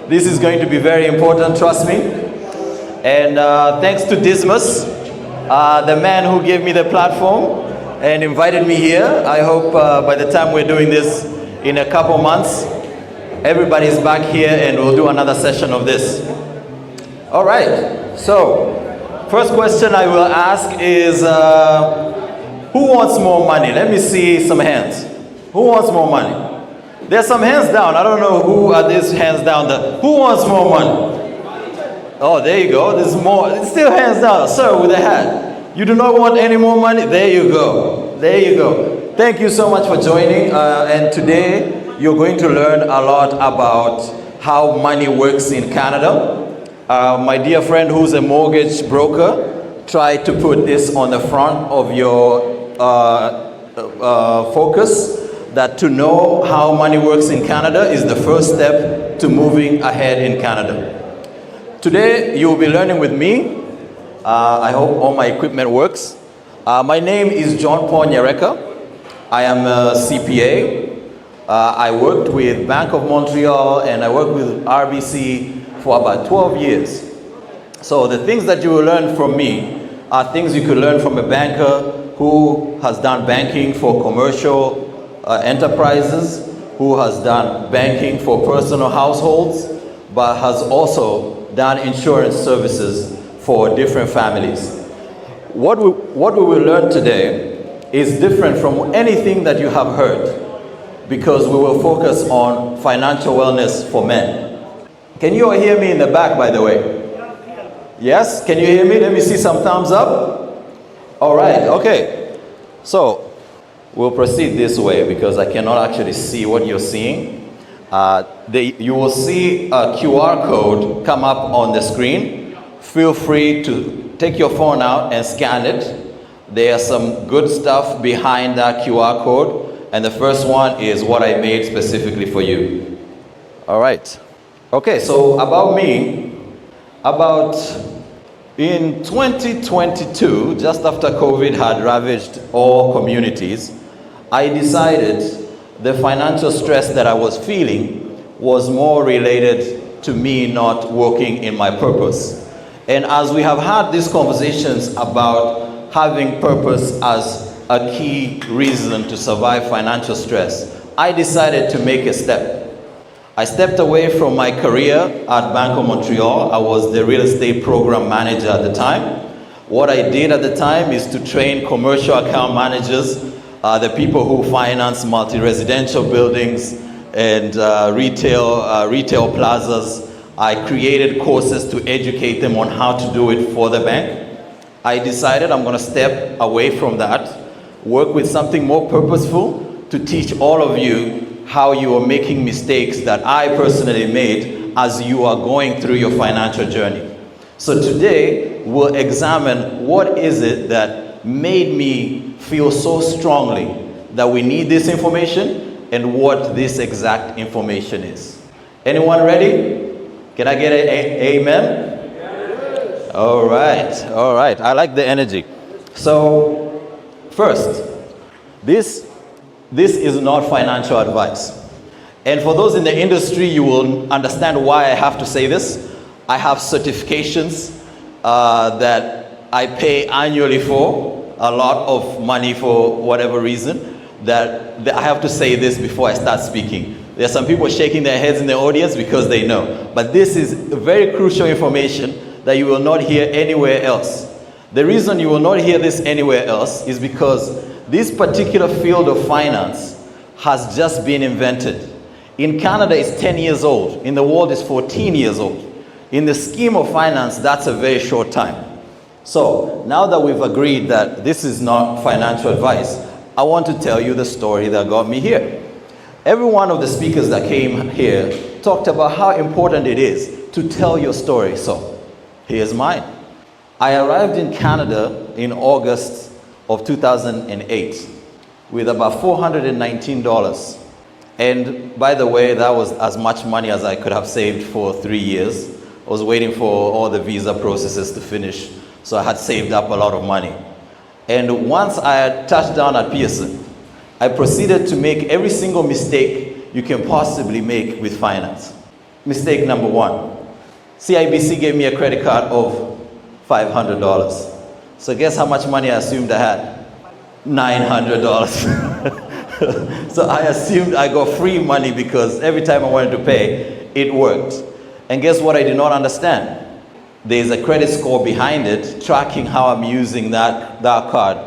This is going to be very important, trust me. And thanks to Dismas, the man who gave me the platform and invited me here. I hope by the time we're doing this in a couple months, everybody's back here and we'll do another session of this. All right, so first question I will ask is, who wants more money? Let me see some hands. Who wants more money? There's some hands down. I don't know who are these hands down there. Who wants more money? Oh, there you go. There's more. It's still hands down. Sir, with a hat. You do not want any more money? There you go. There you go. Thank you so much for joining. And today, you're going to learn a lot about how money works in Canada. My dear friend who's a mortgage broker tried to put this on the front of your focus, that to know how money works in Canada is the first step to moving ahead in Canada. Today, you will be learning with me. I hope all my equipment works. My name is Paul Nyereka. I am a CPA. I worked with Bank of Montreal and I worked with RBC for about 12 years. So the things that you will learn from me are things you could learn from a banker who has done banking for commercial enterprises, who has done banking for personal households, but has also done insurance services for different families. What we will learn today is different from anything that you have heard, because we will focus on financial wellness for men. Can you all hear me in the back, by the way? Yes? Can you hear me? Let me see some thumbs up. All right, okay. So, we'll proceed this way because I cannot actually see what you're seeing. You will see a QR code come up on the screen. Feel free to take your phone out and scan it. There's some good stuff behind that QR code. And the first one is what I made specifically for you. All right. Okay, so about me. In 2022, just after COVID had ravaged all communities, I decided the financial stress that I was feeling was more related to me not working in my purpose. And as we have had these conversations about having purpose as a key reason to survive financial stress, I decided to make a step. I stepped away from my career at Bank of Montreal. I was the real estate program manager at the time. What I did at the time is to train commercial account managers, the people who finance multi-residential buildings and retail plazas. I created courses to educate them on how to do it for the bank. I decided I'm going to step away from that, work with something more purposeful to teach all of you how you are making mistakes that I personally made as you are going through your financial journey. So today, we'll examine what is it that made me feel so strongly that we need this information and what this exact information is. Anyone ready? Can I get an amen? Yes. All right. I like the energy. So, first, this is not financial advice. And for those in the industry, you will understand why I have to say this. I have certifications that I pay annually for, a lot of money for whatever reason, that I have to say this before I start speaking. There are some people shaking their heads in the audience because they know. But this is very crucial information that you will not hear anywhere else. The reason you will not hear this anywhere else is because this particular field of finance has just been invented. In Canada, it's 10 years old. In the world, it's 14 years old. In the scheme of finance, that's a very short time. So, now that we've agreed that this is not financial advice, I want to tell you the story that got me here. Every one of the speakers that came here talked about how important it is to tell your story. So, here's mine. I arrived in Canada in August of 2008 with about $419. And by the way, that was as much money as I could have saved for 3 years. I was waiting for all the visa processes to finish, so I had saved up a lot of money. And once I had touched down at Pearson, I proceeded to make every single mistake you can possibly make with finance. Mistake number one. CIBC gave me a credit card of $500. So guess how much money I assumed I had? $900. So I assumed I got free money because every time I wanted to pay, it worked. And guess what I did not understand? There's a credit score behind it, tracking how I'm using that card.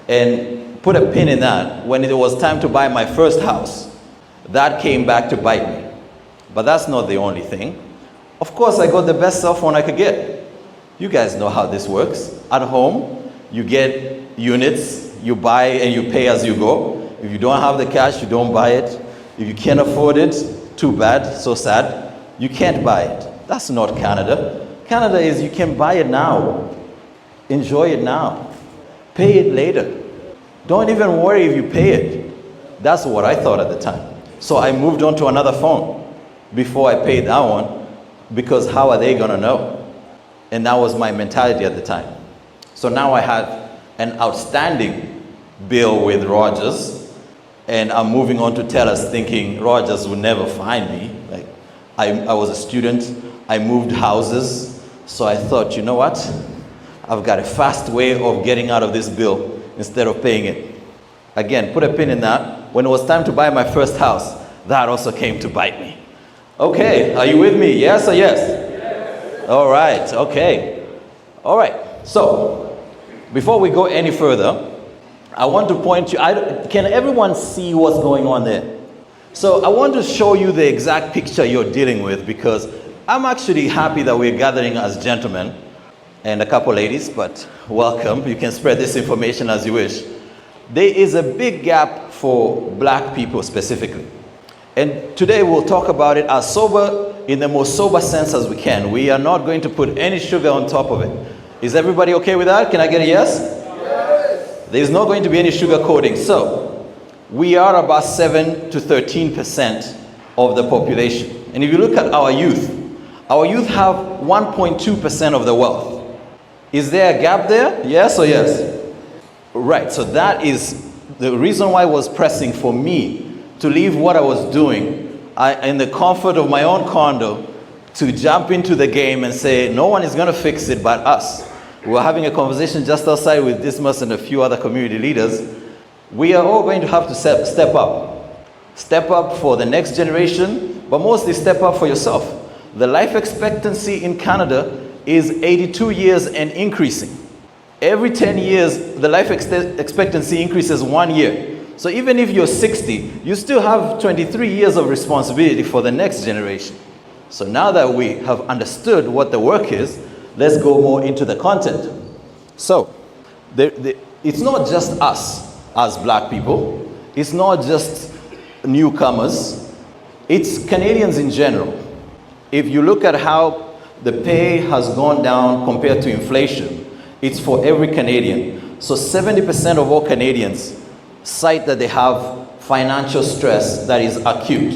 And put a pin in that. When it was time to buy my first house, that came back to bite me. But that's not the only thing. Of course, I got the best cell phone I could get. You guys know how this works. At home, you get units, you buy and you pay as you go. If you don't have the cash, you don't buy it. If you can't afford it, too bad, so sad, you can't buy it. That's not Canada. Canada is you can buy it now. Enjoy it now. Pay it later. Don't even worry if you pay it. That's what I thought at the time. So I moved on to another phone before I paid that one, because how are they gonna know? And that was my mentality at the time. So now I had an outstanding bill with Rogers, and I'm moving on to TELUS thinking Rogers would never find me. Like, I was a student, I moved houses, so I thought, you know what? I've got a fast way of getting out of this bill instead of paying it. Again, put a pin in that. When it was time to buy my first house, that also came to bite me. Okay, are you with me? Yes or yes? Yes. All right, okay. All right, so before we go any further, I want to point you, can everyone see what's going on there? So I want to show you the exact picture you're dealing with, because I'm actually happy that we're gathering as gentlemen and a couple ladies, but welcome. You can spread this information as you wish. There is a big gap for black people specifically. And today we'll talk about it as sober, in the most sober sense as we can. We are not going to put any sugar on top of it. Is everybody okay with that? Can I get a yes? Yes. There's not going to be any sugar coating. So we are about 7 to 13% of the population. And if you look at our youth have 1.2% of the wealth. Is there a gap there? Yes or yes? Right, so that is the reason why it was pressing for me to leave what I was doing in the comfort of my own condo, to jump into the game and say, no one is going to fix it but us. We were having a conversation just outside with Dismas and a few other community leaders. We are all going to have to step up. Step up for the next generation, but mostly step up for yourself. The life expectancy in Canada is 82 years and increasing. Every 10 years, the life expectancy increases 1 year. So even if you're 60, you still have 23 years of responsibility for the next generation. So now that we have understood what the work is, let's go more into the content. So it's not just us as black people. It's not just newcomers. It's Canadians in general. If you look at how the pay has gone down compared to inflation, it's for every Canadian. So 70% of all Canadians cite that they have financial stress that is acute.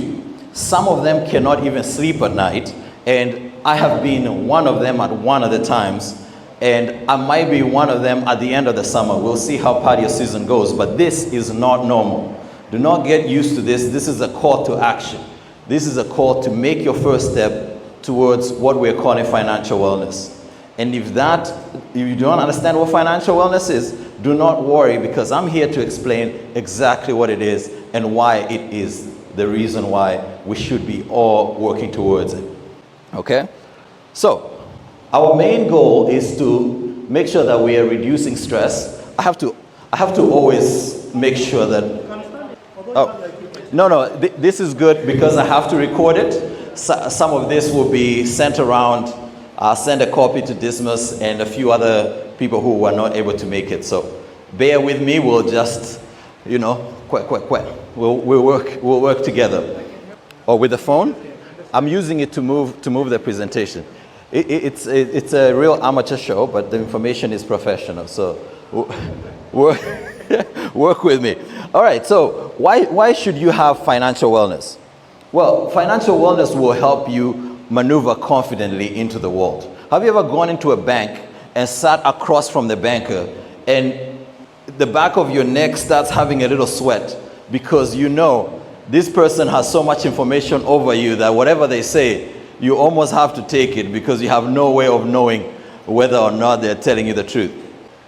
Some of them cannot even sleep at night, and I have been one of them at one of the times, and I might be one of them at the end of the summer. We'll see how patio season goes, but this is not normal. Do not get used to this. This is a call to action. This is a call to make your first step towards what we're calling financial wellness. And if you don't understand what financial wellness is, do not worry, because I'm here to explain exactly what it is and why it is the reason why we should be all working towards it. Okay? So, our main goal is to make sure that we are reducing stress. I have to always make sure that... Oh, no, this is good because I have to record it. Some of this will be sent around. I'll send a copy to Dismas and a few other people who were not able to make it. So bear with me. We'll just, we'll work together. Or with the phone, I'm using it to move the presentation. It's a real amateur show, but the information is professional. So work with me. All right. So why should you have financial wellness? Well, financial wellness will help you maneuver confidently into the world. Have you ever gone into a bank and sat across from the banker and the back of your neck starts having a little sweat because you know this person has so much information over you that whatever they say, you almost have to take it because you have no way of knowing whether or not they're telling you the truth.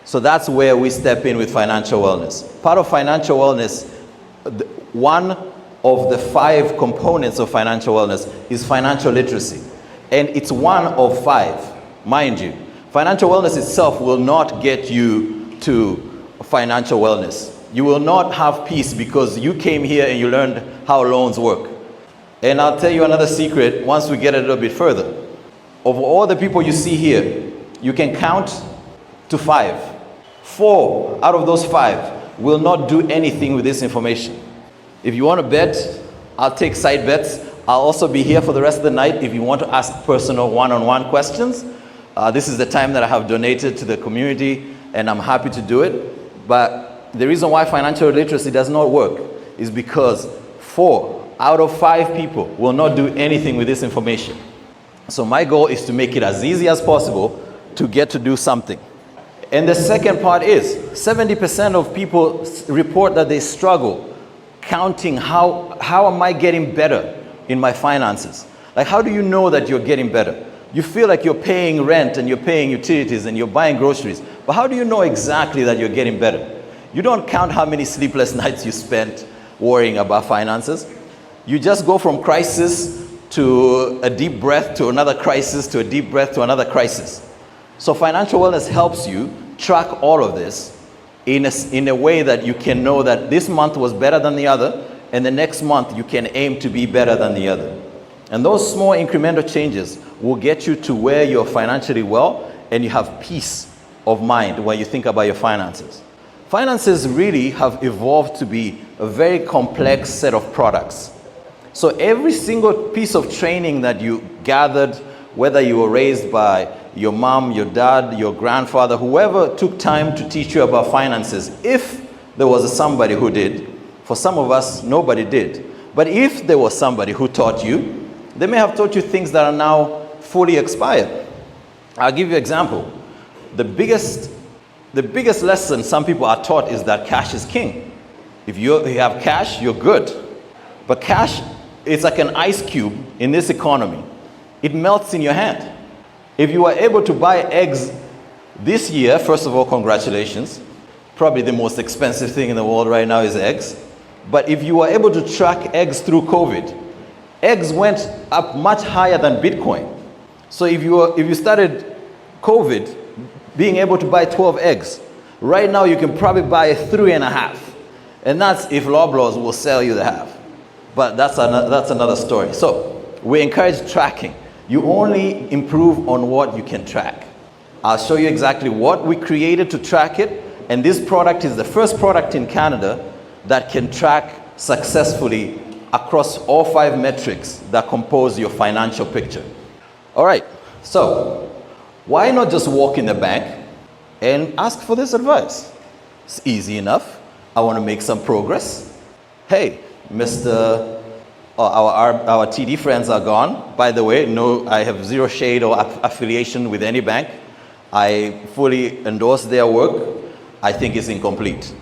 So that's where we step in with financial wellness. Part of financial wellness, one of the 5 components of financial wellness is financial literacy. And it's one of 5, mind you. Financial wellness itself will not get you to financial wellness. You will not have peace because you came here and you learned how loans work. And I'll tell you another secret once we get a little bit further. Of all the people you see here, you can count to 5. 4 out of those 5 will not do anything with this information. If you want to bet, I'll take side bets. I'll also be here for the rest of the night if you want to ask personal one-on-one questions. This is the time that I have donated to the community, and I'm happy to do it. But the reason why financial literacy does not work is because 4 out of 5 people will not do anything with this information. So my goal is to make it as easy as possible to get to do something. And the second part is 70% of people report that they struggle counting how am I getting better in my finances? Like, how do you know that you're getting better? You feel like you're paying rent and you're paying utilities and you're buying groceries, but how do you know exactly that you're getting better? You don't count how many sleepless nights you spent worrying about finances. You just go from crisis to a deep breath to another crisis to a deep breath to another crisis. So financial wellness helps you track all of this in a way that you can know that this month was better than the other, and the next month you can aim to be better than the other. And those small incremental changes will get you to where you're financially well and you have peace of mind when you think about your finances. Finances really have evolved to be a very complex set of products. So every single piece of training that you gathered, whether you were raised by your mom, your dad, your grandfather, whoever took time to teach you about finances, if there was somebody who did, for some of us, nobody did. But if there was somebody who taught you, they may have taught you things that are now fully expired. I'll give you an example. The biggest lesson some people are taught is that cash is king. If you have cash, you're good. But cash is like an ice cube in this economy. It melts in your hand. If you are able to buy eggs this year, first of all, congratulations. Probably the most expensive thing in the world right now is eggs. But if you are able to track eggs through COVID, eggs went up much higher than Bitcoin. So if you started COVID being able to buy 12 eggs, right now you can probably buy 3.5. And that's if Loblaws will sell you the half. But that's another story. So we encourage tracking. You only improve on what you can track. I'll show you exactly what we created to track it. And this product is the first product in Canada that can track successfully across all 5 metrics that compose your financial picture. All right, so why not just walk in the bank and ask for this advice? It's easy enough. I want to make some progress. Hey, Mr. Our TD friends are gone. By the way, no, I have zero shade or affiliation with any bank. I fully endorse their work. I think it's incomplete.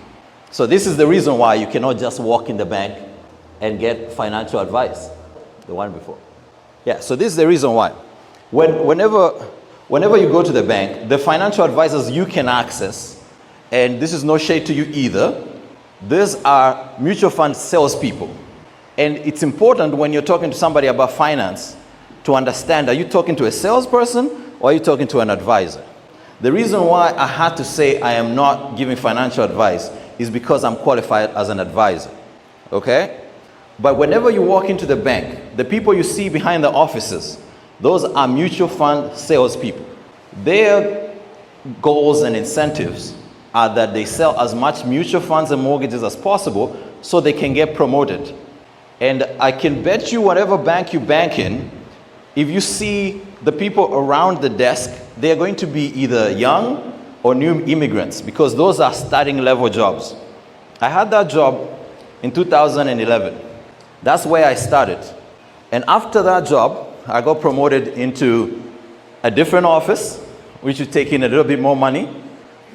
So this is the reason why you cannot just walk in the bank and get financial advice. The one before. Yeah, so this is the reason why. Whenever you go to the bank, the financial advisors you can access, and this is no shade to you either, these are mutual fund salespeople. And it's important when you're talking to somebody about finance to understand, are you talking to a salesperson or are you talking to an advisor? The reason why I had to say I am not giving financial advice is because I'm qualified as an advisor, okay? But whenever you walk into the bank, the people you see behind the offices, those are mutual fund salespeople. Their goals and incentives are that they sell as much mutual funds and mortgages as possible so they can get promoted. And I can bet you whatever bank you bank in, if you see the people around the desk, they're going to be either young or new immigrants because those are starting level jobs. I had that job in 2011. That's where I started. And after that job, I got promoted into a different office, which would take in a little bit more money.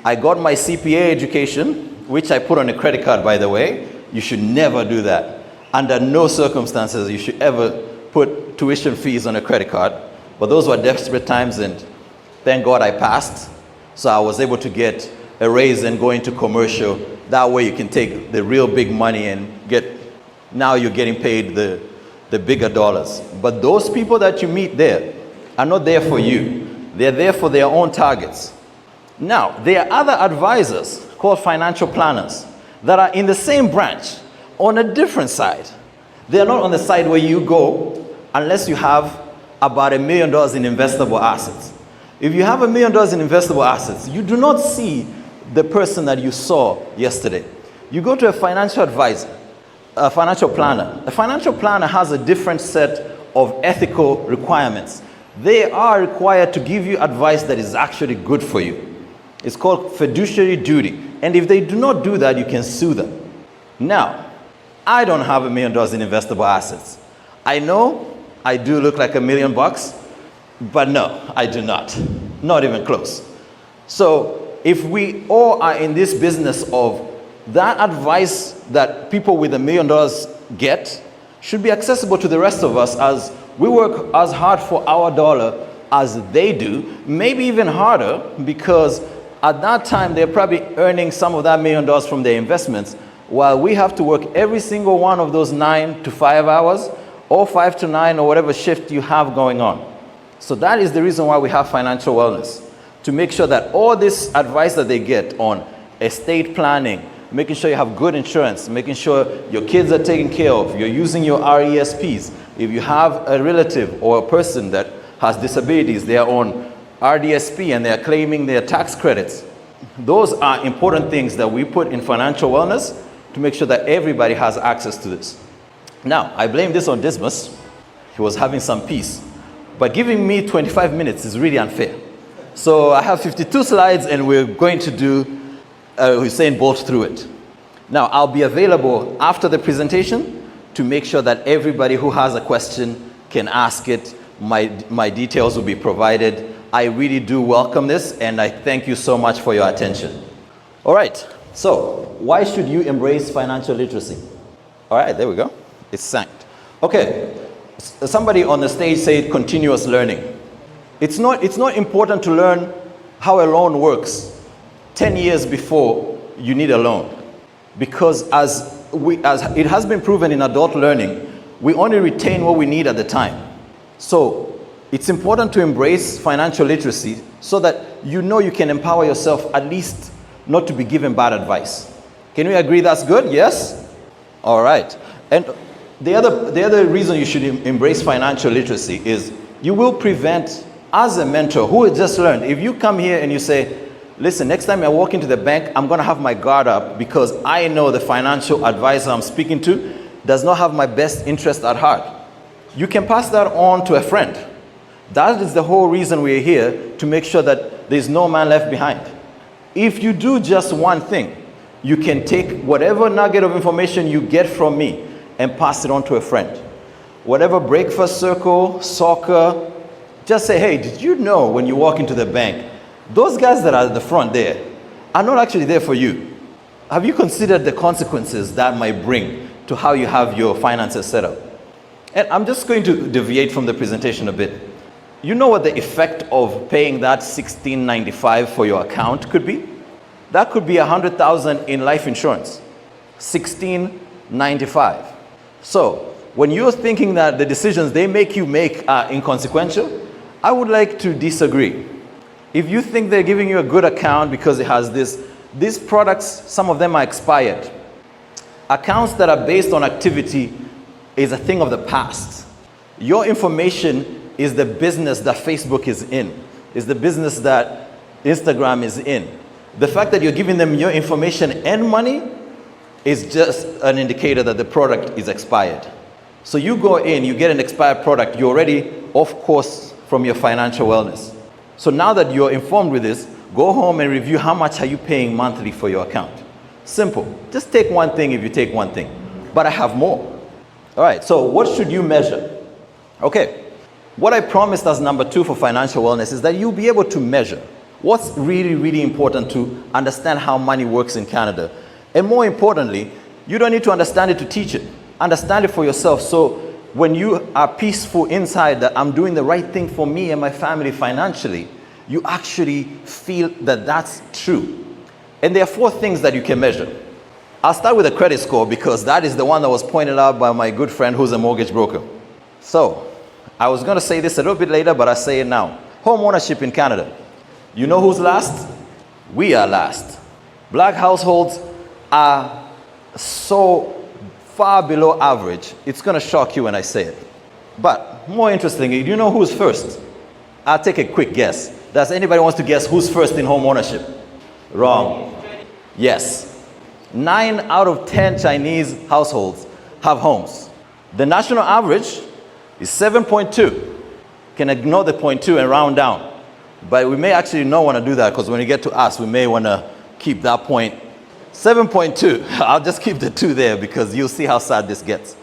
I got my CPA education, which I put on a credit card, by the way. You should never do that. Under no circumstances you should ever put tuition fees on a credit card, but those were desperate times, and thank God I passed. So I was able to get a raise and go into commercial. That way you can take the real big money and now you're getting paid the bigger dollars. But those people that you meet there are not there for you. They're there for their own targets. Now, there are other advisors called financial planners that are in the same branch on a different side. They're not on the side where you go unless you have about $1 million in investable assets. If you have $1 million in investable assets, you do not see the person that you saw yesterday. You go to a financial advisor, a financial planner. A financial planner has a different set of ethical requirements. They are required to give you advice that is actually good for you. It's called fiduciary duty. And if they do not do that, you can sue them. Now, I don't have $1 million in investable assets. I know I do look like $1 million, but no, I do not. Not even close. So if we all are in this business of that advice that people with $1 million get should be accessible to the rest of us, as we work as hard for our dollar as they do, maybe even harder, because at that time they're probably earning some of that $1 million from their investments, while we have to work every single one of those 9 to 5 hours, or 5 to 9, or whatever shift you have going on. So that is the reason why we have financial wellness, to make sure that all this advice that they get on estate planning, making sure you have good insurance, making sure your kids are taken care of, you're using your RESPs. If you have a relative or a person that has disabilities, they are on RDSP and they are claiming their tax credits. Those are important things that we put in financial wellness to make sure that everybody has access to this. Now, I blame this on Dismas. He was having some peace. But giving me 25 minutes is really unfair. So I have 52 slides and we're going to do Usain Bolt through it. Now, I'll be available after the presentation to make sure that everybody who has a question can ask it. My details will be provided. I really do welcome this, and I thank you so much for your attention. All right, so why should you embrace financial literacy? All right, there we go. It's synced. Okay, somebody on the stage said continuous learning. It's not important to learn how a loan works 10 years before you need a loan, because as it has been proven in adult learning, we only retain what we need at the time. So it's important to embrace financial literacy so that you know you can empower yourself, at least not to be given bad advice. Can we agree that's good? Yes? All right. And the other reason you should embrace financial literacy is you will prevent, as a mentor who has just learned, if you come here and you say, listen, next time I walk into the bank, I'm going to have my guard up because I know the financial advisor I'm speaking to does not have my best interest at heart. You can pass that on to a friend. That is the whole reason we're here, to make sure that there's no man left behind. If you do just one thing, you can take whatever nugget of information you get from me and pass it on to a friend. Whatever breakfast circle, soccer, just say, hey, did you know when you walk into the bank, those guys that are at the front there are not actually there for you. Have you considered the consequences that might bring to how you have your finances set up? And I'm just going to deviate from the presentation a bit. You know what the effect of paying that $16.95 for your account could be? That could be $100,000 in life insurance. $16.95. So when you're thinking that the decisions they make you make are inconsequential, I would like to disagree. If you think they're giving you a good account because it has these products, some of them are expired. Accounts that are based on activity is a thing of the past. Your information is the business that Facebook is in, is the business that Instagram is in. The fact that you're giving them your information and money is just an indicator that the product is expired. So you go in, you get an expired product, you're already off course from your financial wellness. So now that you're informed with this, go home and review how much are you paying monthly for your account. Simple. Just take one thing if you take one thing. But I have more. All right, so what should you measure? Okay. What I promised as number 2 for financial wellness is that you'll be able to measure what's really, really important to understand how money works in Canada. And more importantly, you don't need to understand it to teach it. Understand it for yourself so when you are peaceful inside that I'm doing the right thing for me and my family financially, you actually feel that that's true. And there are 4 things that you can measure. I'll start with a credit score because that is the one that was pointed out by my good friend who's a mortgage broker. So, I was going to say this a little bit later, but I say it now. Home ownership in Canada. You know who's last? We are last. Black households are so far below average, it's going to shock you when I say it. But more interestingly, do you know who's first? I'll take a quick guess. Does anybody want to guess who's first in home ownership? Wrong. Yes. 9 out of 10 Chinese households have homes. The national average is 7.2. Can ignore the 0.2 and round down. But we may actually not want to do that because when we get to us, we may want to keep that point. 7.2. I'll just keep the 2 there because you'll see how sad this gets.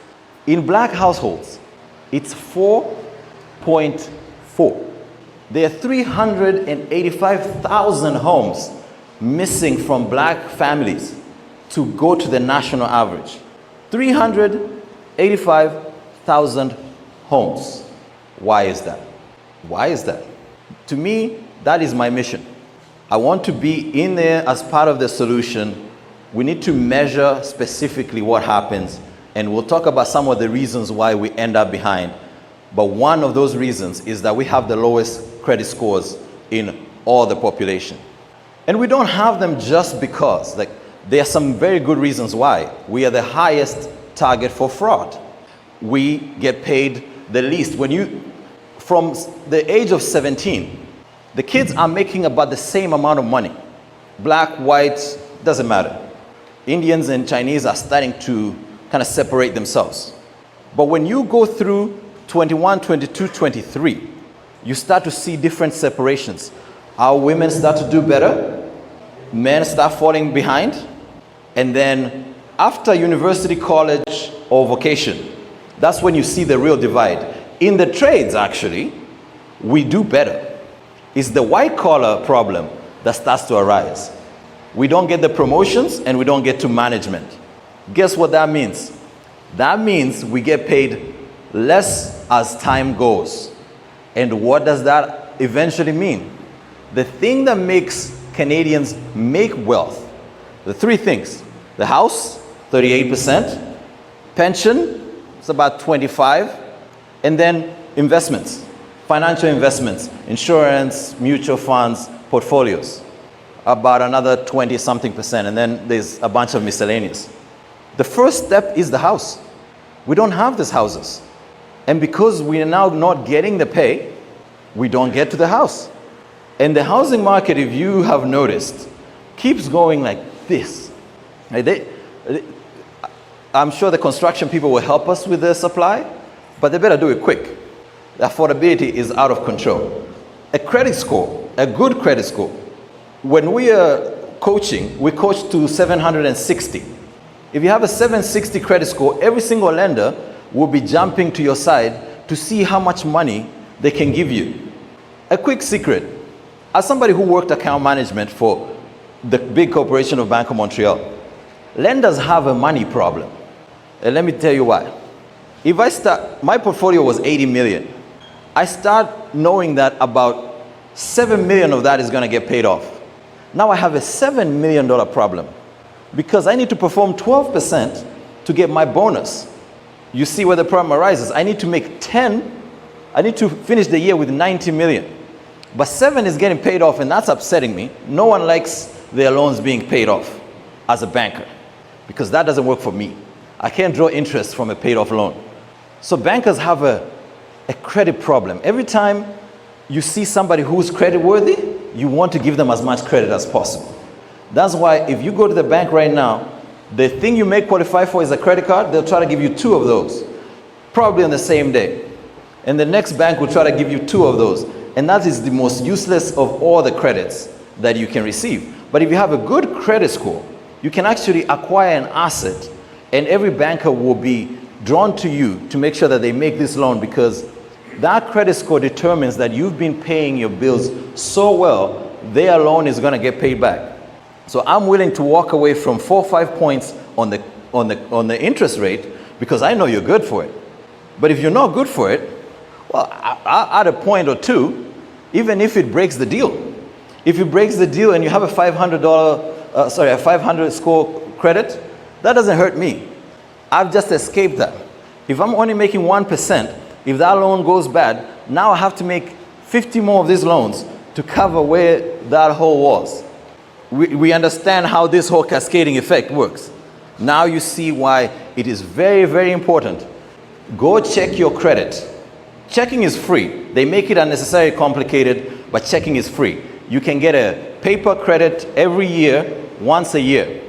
In black households, it's 4.4. There are 385,000 homes missing from black families to go to the national average. 385,000 homes. Why is that? Why is that? To me, that is my mission. I want to be in there as part of the solution. We need to measure specifically what happens, and we'll talk about some of the reasons why we end up behind. But one of those reasons is that we have the lowest credit scores in all the population. And we don't have them just because, there are some very good reasons why. We are the highest target for fraud. We get paid the least. From the age of 17, the kids are making about the same amount of money. Black, white, doesn't matter. Indians and Chinese are starting to kind of separate themselves. But when you go through 21, 22, 23, you start to see different separations. Our women start to do better. Men start falling behind. And then after university, college, or vocation, that's when you see the real divide. In the trades, actually, we do better. It's the white collar problem that starts to arise. We don't get the promotions and we don't get to management. Guess what that means? That means we get paid less as time goes. And what does that eventually mean? The thing that makes Canadians make wealth, the 3 things: the house, 38%, pension, it's about 25%, and then investments, financial investments, insurance, mutual funds, portfolios, about another 20-something%, and then there's a bunch of miscellaneous. The first step is the house. We don't have these houses. And because we are now not getting the pay, we don't get to the house. And the housing market, if you have noticed, keeps going like this. I'm sure the construction people will help us with the supply, but they better do it quick. The affordability is out of control. A credit score, a good credit score, when we are coaching, we coach to 760. If you have a 760 credit score, every single lender will be jumping to your side to see how much money they can give you. A quick secret. As somebody who worked account management for the big corporation of Bank of Montreal, lenders have a money problem. And let me tell you why. If I start, my portfolio was 80 million. I start knowing that about 7 million of that is going to get paid off. Now I have a $7 million problem because I need to perform 12% to get my bonus. You see where the problem arises. I need to make 10. I need to finish the year with 90 million. But 7 is getting paid off, and that's upsetting me. No one likes their loans being paid off as a banker because that doesn't work for me. I can't draw interest from a paid off loan. So bankers have a credit problem. Every time you see somebody who's creditworthy, you want to give them as much credit as possible. That's why if you go to the bank right now, the thing you may qualify for is a credit card. They'll try to give you 2 of those, probably on the same day. And the next bank will try to give you 2 of those. And that is the most useless of all the credits that you can receive. But if you have a good credit score, you can actually acquire an asset, and every banker will be drawn to you to make sure that they make this loan because that credit score determines that you've been paying your bills so well, their loan is going to get paid back. So I'm willing to walk away from 4 or 5 points on the interest rate because I know you're good for it. But if you're not good for it, well, I'll add a point or two, even if it breaks the deal. If it breaks the deal and you have a a 500 score credit, that doesn't hurt me. I've just escaped that. If I'm only making 1%, if that loan goes bad, now I have to make 50 more of these loans to cover where that hole was. We understand how this whole cascading effect works. Now you see why it is very, very important. Go check your credit. Checking is free. They make it unnecessarily complicated, but checking is free. You can get a paper credit every year, once a year.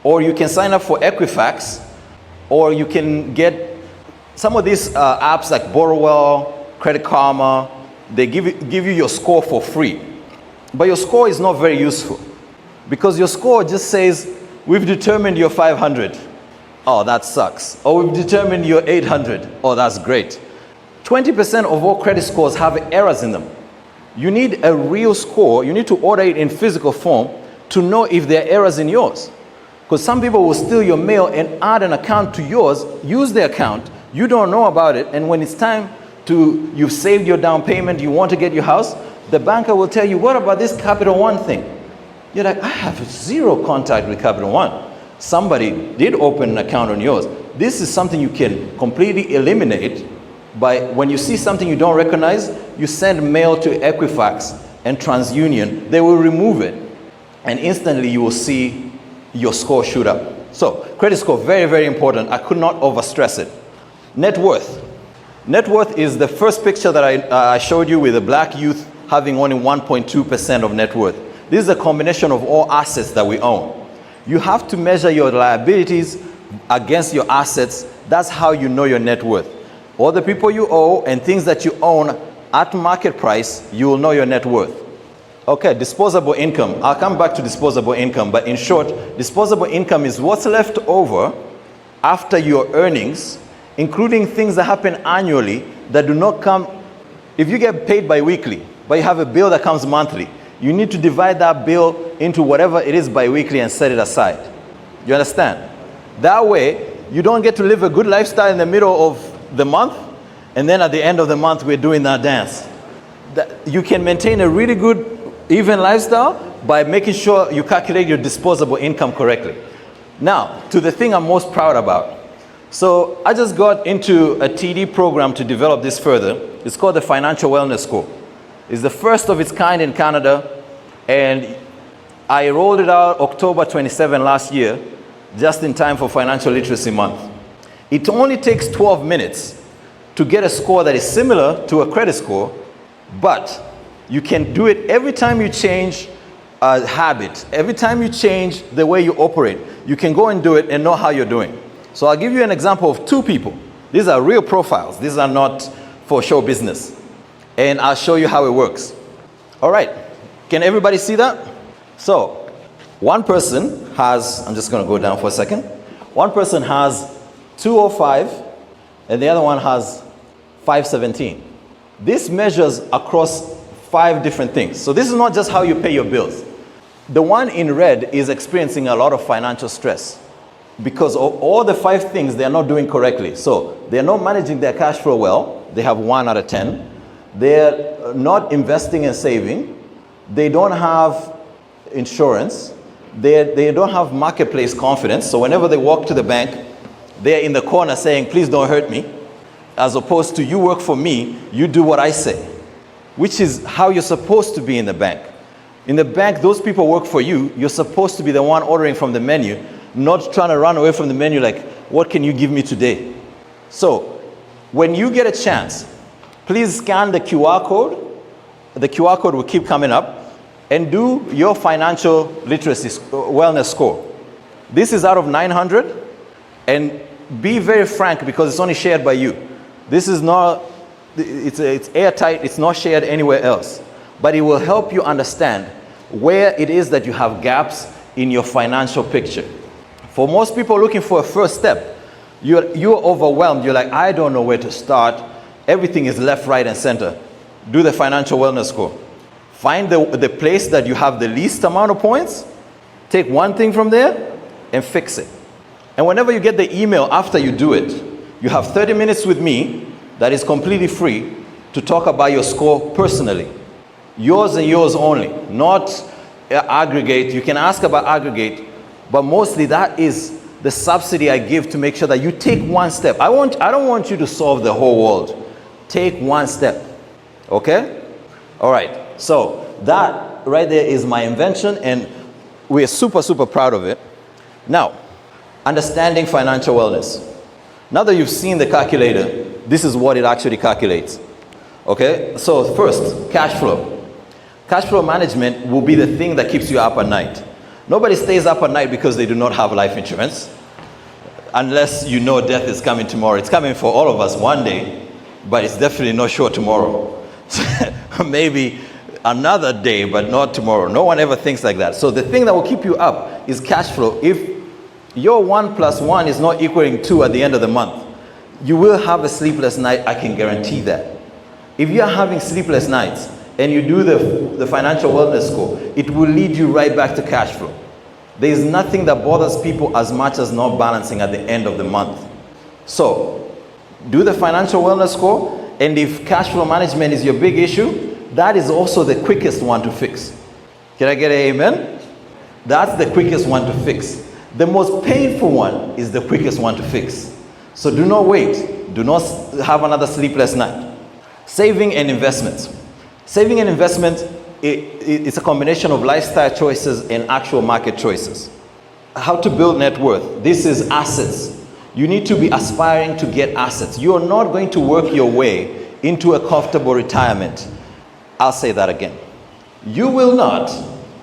Or you can sign up for Equifax, or you can get some of these apps like Borrowwell, Credit Karma. They give you your score for free. But your score is not very useful, because your score just says, we've determined you're 500. Oh, that sucks. Or we've determined you're 800. Oh, that's great. 20% of all credit scores have errors in them. You need a real score. You need to order it in physical form to know if there are errors in yours. Because some people will steal your mail and add an account to yours, use the account, you don't know about it, and when it's time you've saved your down payment, you want to get your house, the banker will tell you, what about this Capital One thing? You're like, I have zero contact with Capital One. Somebody did open an account on yours. This is something you can completely eliminate by, when you see something you don't recognize, you send mail to Equifax and TransUnion. They will remove it, and instantly you will see your score shoot up. So, credit score, very, very important. I could not overstress it. Net worth. Net worth is the first picture that I showed you, with a black youth having only 1.2% of net worth. This is a combination of all assets that we own. You have to measure your liabilities against your assets. That's how you know your net worth. All the people you owe and things that you own at market price, you will know your net worth. Okay, disposable income. I'll come back to disposable income, but in short, disposable income is what's left over after your earnings, including things that happen annually that do not come. If you get paid bi-weekly, but you have a bill that comes monthly, you need to divide that bill into whatever it is bi-weekly and set it aside. You understand? That way, you don't get to live a good lifestyle in the middle of the month, and then at the end of the month, we're doing that dance. You can maintain a really good, even lifestyle by making sure you calculate your disposable income correctly. Now, to the thing I'm most proud about. So I just got into a TD program to develop this further. It's called the Financial Wellness Score. It's the first of its kind in Canada, and I rolled it out October 27 last year, just in time for Financial Literacy Month. It only takes 12 minutes to get a score that is similar to a credit score, but you can do it every time you change a habit, every time you change the way you operate. You can go and do it and know how you're doing. So I'll give you an example of two people. These are real profiles. These are not for show business. And I'll show you how it works. All right, can everybody see that? So one person has, I'm just going to go down for a second. One person has 205 and the other one has 517. This measures across 5 different things. So this is not just how you pay your bills. The one in red is experiencing a lot of financial stress because of all the 5 things they are not doing correctly. So they're not managing their cash flow well. They have 1 out of 10. They're not investing and saving. They don't have insurance. They don't have marketplace confidence. So whenever they walk to the bank, they're in the corner saying, please don't hurt me. As opposed to, you work for me, you do what I say. Which is how you're supposed to be in the bank. In the bank, those people work for you. You're supposed to be the one ordering from the menu, not trying to run away from the menu like, what can you give me today? So when you get a chance, please scan the QR code. The QR code will keep coming up, and do your financial literacy wellness score. This is out of 900, and be very frank because it's only shared by you. This is not, it's airtight, it's not shared anywhere else. But it will help you understand where it is that you have gaps in your financial picture. For most people looking for a first step, you're overwhelmed. You're like, I don't know where to start. Everything is left, right, and center. Do the financial wellness score. Find the place that you have the least amount of points, take one thing from there, and fix it. And whenever you get the email after you do it, You have 30 minutes with me that is completely free to talk about your score personally. Yours and yours only, not aggregate. You can ask about aggregate, but mostly that is the subsidy I give to make sure that you take one step. I don't want you to solve the whole world. Take one step, okay? All right, so that right there is my invention, and we're super, super proud of it. Now, understanding financial wellness. Now that you've seen the calculator, this is what it actually calculates. Okay, so first, cash flow. Cash flow management will be the thing that keeps you up at night. Nobody stays up at night because they do not have life insurance, unless you know death is coming tomorrow. It's coming for all of us one day, but it's definitely not sure tomorrow. Maybe another day, but not tomorrow. No one ever thinks like that. So the thing that will keep you up is cash flow. If your 1 + 1 is not equaling 2 at the end of the month, you will have a sleepless night, I can guarantee that. If you are having sleepless nights and you do the financial wellness score, it will lead you right back to cash flow. There is nothing that bothers people as much as not balancing at the end of the month. So, do the financial wellness score, and if cash flow management is your big issue, that is also the quickest one to fix. Can I get an amen? That's the quickest one to fix. The most painful one is the quickest one to fix. So do not wait. Do not have another sleepless night. Saving and investments. Saving and investment, it's a combination of lifestyle choices and actual market choices. How to build net worth. This is assets. You need to be aspiring to get assets. You are not going to work your way into a comfortable retirement. I'll say that again. You will not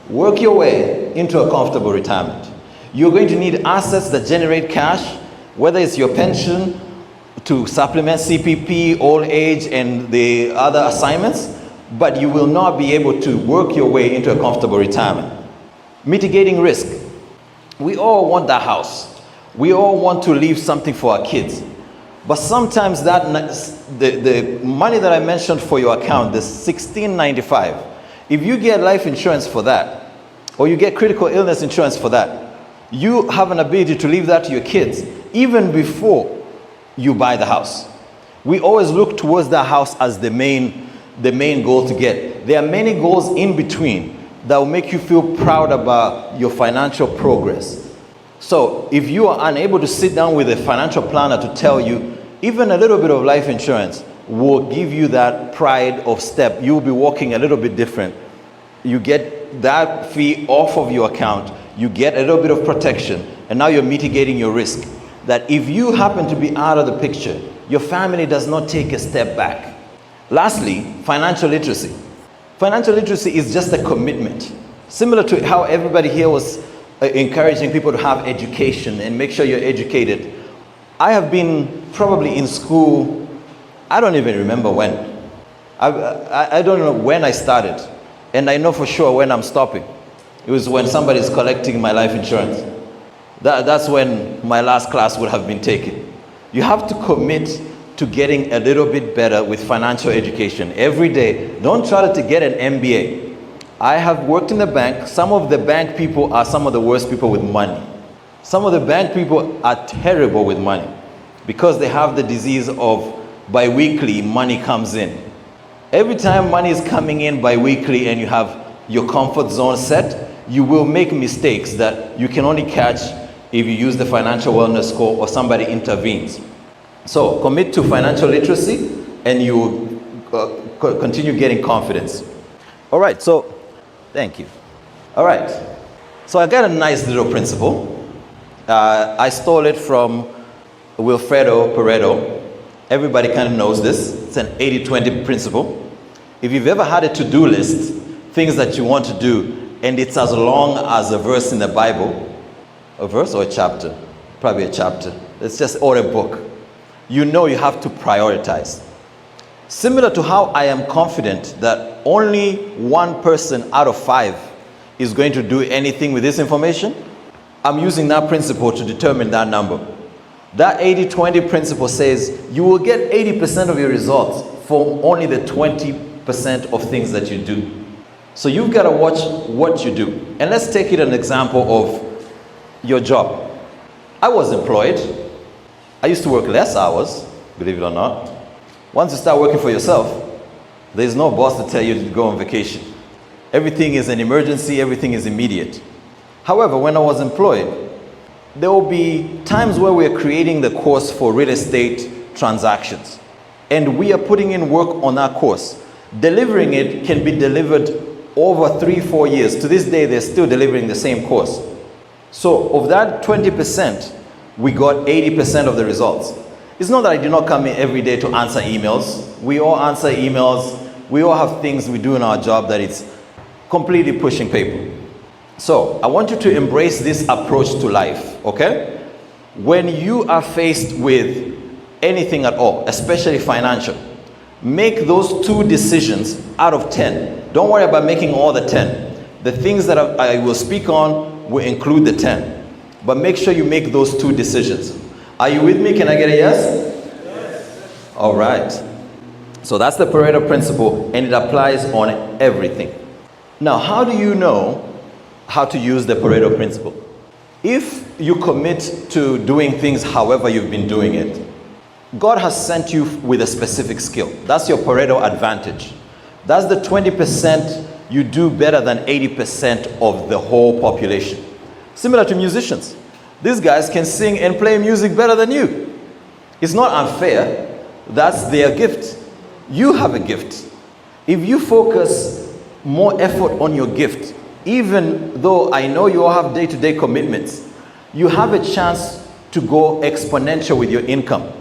work your way into a comfortable retirement. You're going to need assets that generate cash, whether it's your pension, to supplement CPP, old age, and the other assignments, but you will not be able to work your way into a comfortable retirement. Mitigating risk. We all want that house. We all want to leave something for our kids. But sometimes the money that I mentioned for your account, the $16.95, if you get life insurance for that, or you get critical illness insurance for that, you have an ability to leave that to your kids even before you buy the house. We always look towards that house as the main goal to get. There are many goals in between that will make you feel proud about your financial progress. So if you are unable to sit down with a financial planner to tell you, even a little bit of life insurance will give you that pride of step. You will be walking a little bit different. You get that fee off of your account. You get a little bit of protection, and now you're mitigating your risk. That if you happen to be out of the picture, your family does not take a step back. Lastly, financial literacy. Financial literacy is just a commitment. Similar to how everybody here was encouraging people to have education and make sure you're educated. I have been probably in school, I don't even remember when. I don't know when I started, and I know for sure when I'm stopping. It was when somebody's collecting my life insurance. That's when my last class would have been taken. You have to commit to getting a little bit better with financial education every day. Don't try to get an MBA. I have worked in the bank. Some of the bank people are some of the worst people with money. Some of the bank people are terrible with money because they have the disease of bi-weekly money comes in. Every time money is coming in bi-weekly and you have your comfort zone set, you will make mistakes that you can only catch if you use the financial wellness score or somebody intervenes. So commit to financial literacy and you continue getting confidence. All right, so thank you. All right, so I got a nice little principle. I stole it from Wilfredo Pareto. Everybody kind of knows this. It's an 80-20 principle. If you've ever had a to-do list, things that you want to do, and it's as long as a verse in the Bible, a verse or a chapter? Probably a chapter. It's just, or a book. You know you have to prioritize. Similar to how I am confident that only one person out of 5 is going to do anything with this information, I'm using that principle to determine that number. That 80-20 principle says you will get 80% of your results from only the 20% of things that you do. So you've got to watch what you do. And let's take it an example of your job. I was employed. I used to work less hours, believe it or not. Once you start working for yourself, there's no boss to tell you to go on vacation. Everything is an emergency, everything is immediate. However, when I was employed, there will be times where we're creating the course for real estate transactions. And we are putting in work on our course. Delivering it can be delivered over 3-4 years. To this day, they're still delivering the same course. So of that 20%, we got 80% of the results. It's not that I do not come in every day to answer emails. We all answer emails. We all have things we do in our job that it's completely pushing paper. So I want you to embrace this approach to life, okay? When you are faced with anything at all, especially financial, make those 2 decisions out of 10. Don't worry about making all the 10. The things that I will speak on will include the 10. But make sure you make those 2 decisions. Are you with me? Can I get a yes? Yes. All right. So that's the Pareto Principle, and it applies on everything. Now, how do you know how to use the Pareto Principle? If you commit to doing things however you've been doing it, God has sent you with a specific skill. That's your Pareto advantage. That's the 20% you do better than 80% of the whole population. Similar to musicians. These guys can sing and play music better than you. It's not unfair. That's their gift. You have a gift. If you focus more effort on your gift, even though I know you all have day-to-day commitments, you have a chance to go exponential with your income.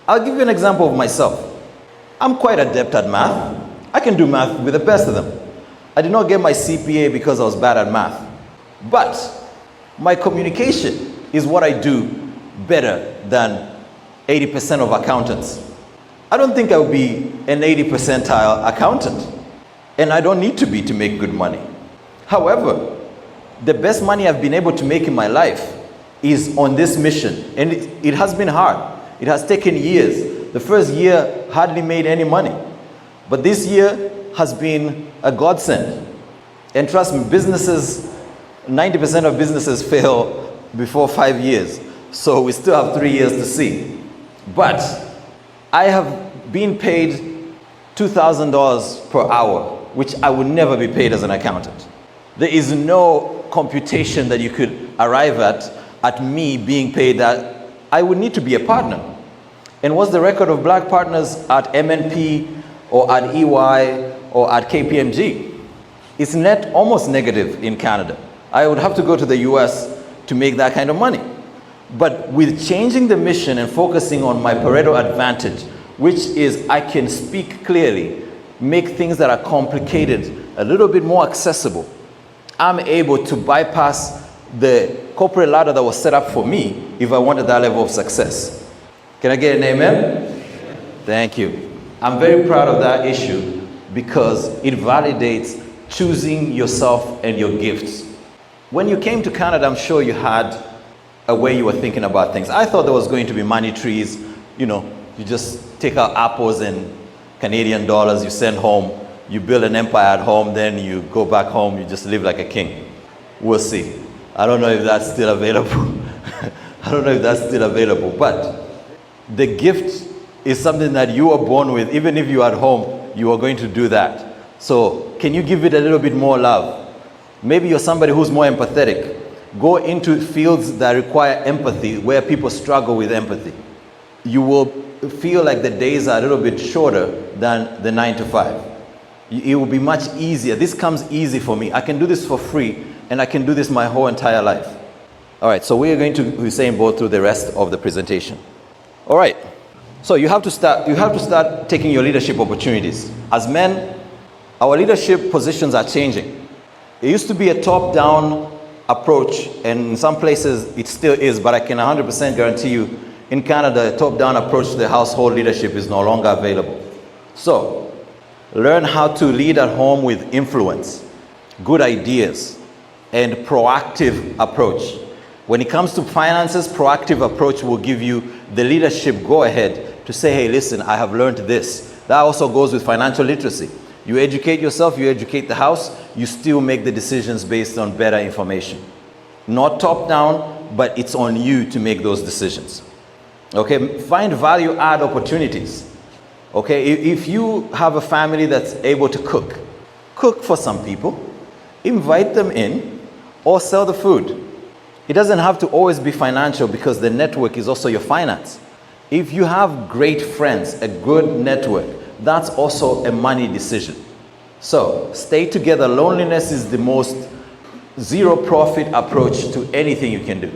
I'll give you an example of myself. I'm quite adept at math. I can do math with the best of them. I did not get my CPA because I was bad at math. But my communication is what I do better than 80% of accountants. I don't think I would be an 80 percentile accountant. And I don't need to be to make good money. However, the best money I've been able to make in my life is on this mission. And it has been hard. It has taken years. The first year hardly made any money. But this year has been a godsend. And trust me, 90% of businesses fail before 5 years. So we still have 3 years to see. But I have been paid $2,000 per hour, which I would never be paid as an accountant. There is no computation that you could arrive at me being paid that. I would need to be a partner. And what's the record of black partners at MNP or at EY or at KPMG? It's almost negative in Canada. I would have to go to the US to make that kind of money. But with changing the mission and focusing on my Pareto advantage, which is I can speak clearly, make things that are complicated a little bit more accessible, I'm able to bypass the corporate ladder that was set up for me if I wanted that level of success. Can I get an amen? Thank you. I'm very proud of that issue because it validates choosing yourself and your gifts. When you came to Canada, I'm sure you had a way you were thinking about things. I thought there was going to be money trees. You know, you just take out apples and Canadian dollars, you send home, you build an empire at home, then you go back home, you just live like a king. We'll see. I don't know if that's still available. I don't know if that's still available, but the gift is something that you are born with. Even if you're at home, you are going to do that. So can you give it a little bit more love? Maybe you're somebody who's more empathetic. Go into fields that require empathy, where people struggle with empathy. You will feel like the days are a little bit shorter than the 9 to 5. It will be much easier. This comes easy for me. I can do this for free, and I can do this my whole entire life. All right, so we are going to be Usain through the rest of the presentation. All right, so you have to start taking your leadership opportunities. As men, our leadership positions are changing. It used to be a top-down approach, and in some places it still is, but I can 100% guarantee you, in Canada, a top-down approach to the household leadership is no longer available. So, learn how to lead at home with influence, good ideas, and proactive approach. When it comes to finances, proactive approach will give you the leadership go-ahead to say, hey, listen, I have learned this. That also goes with financial literacy. You educate yourself, you educate the house, you still make the decisions based on better information. Not top-down, but it's on you to make those decisions. Okay, find value add opportunities. Okay, if you have a family that's able to cook for some people, invite them in or sell the food. It doesn't have to always be financial because the network is also your finance. If you have great friends, a good network, that's also a money decision. So stay together. Loneliness is the most zero profit approach to anything you can do.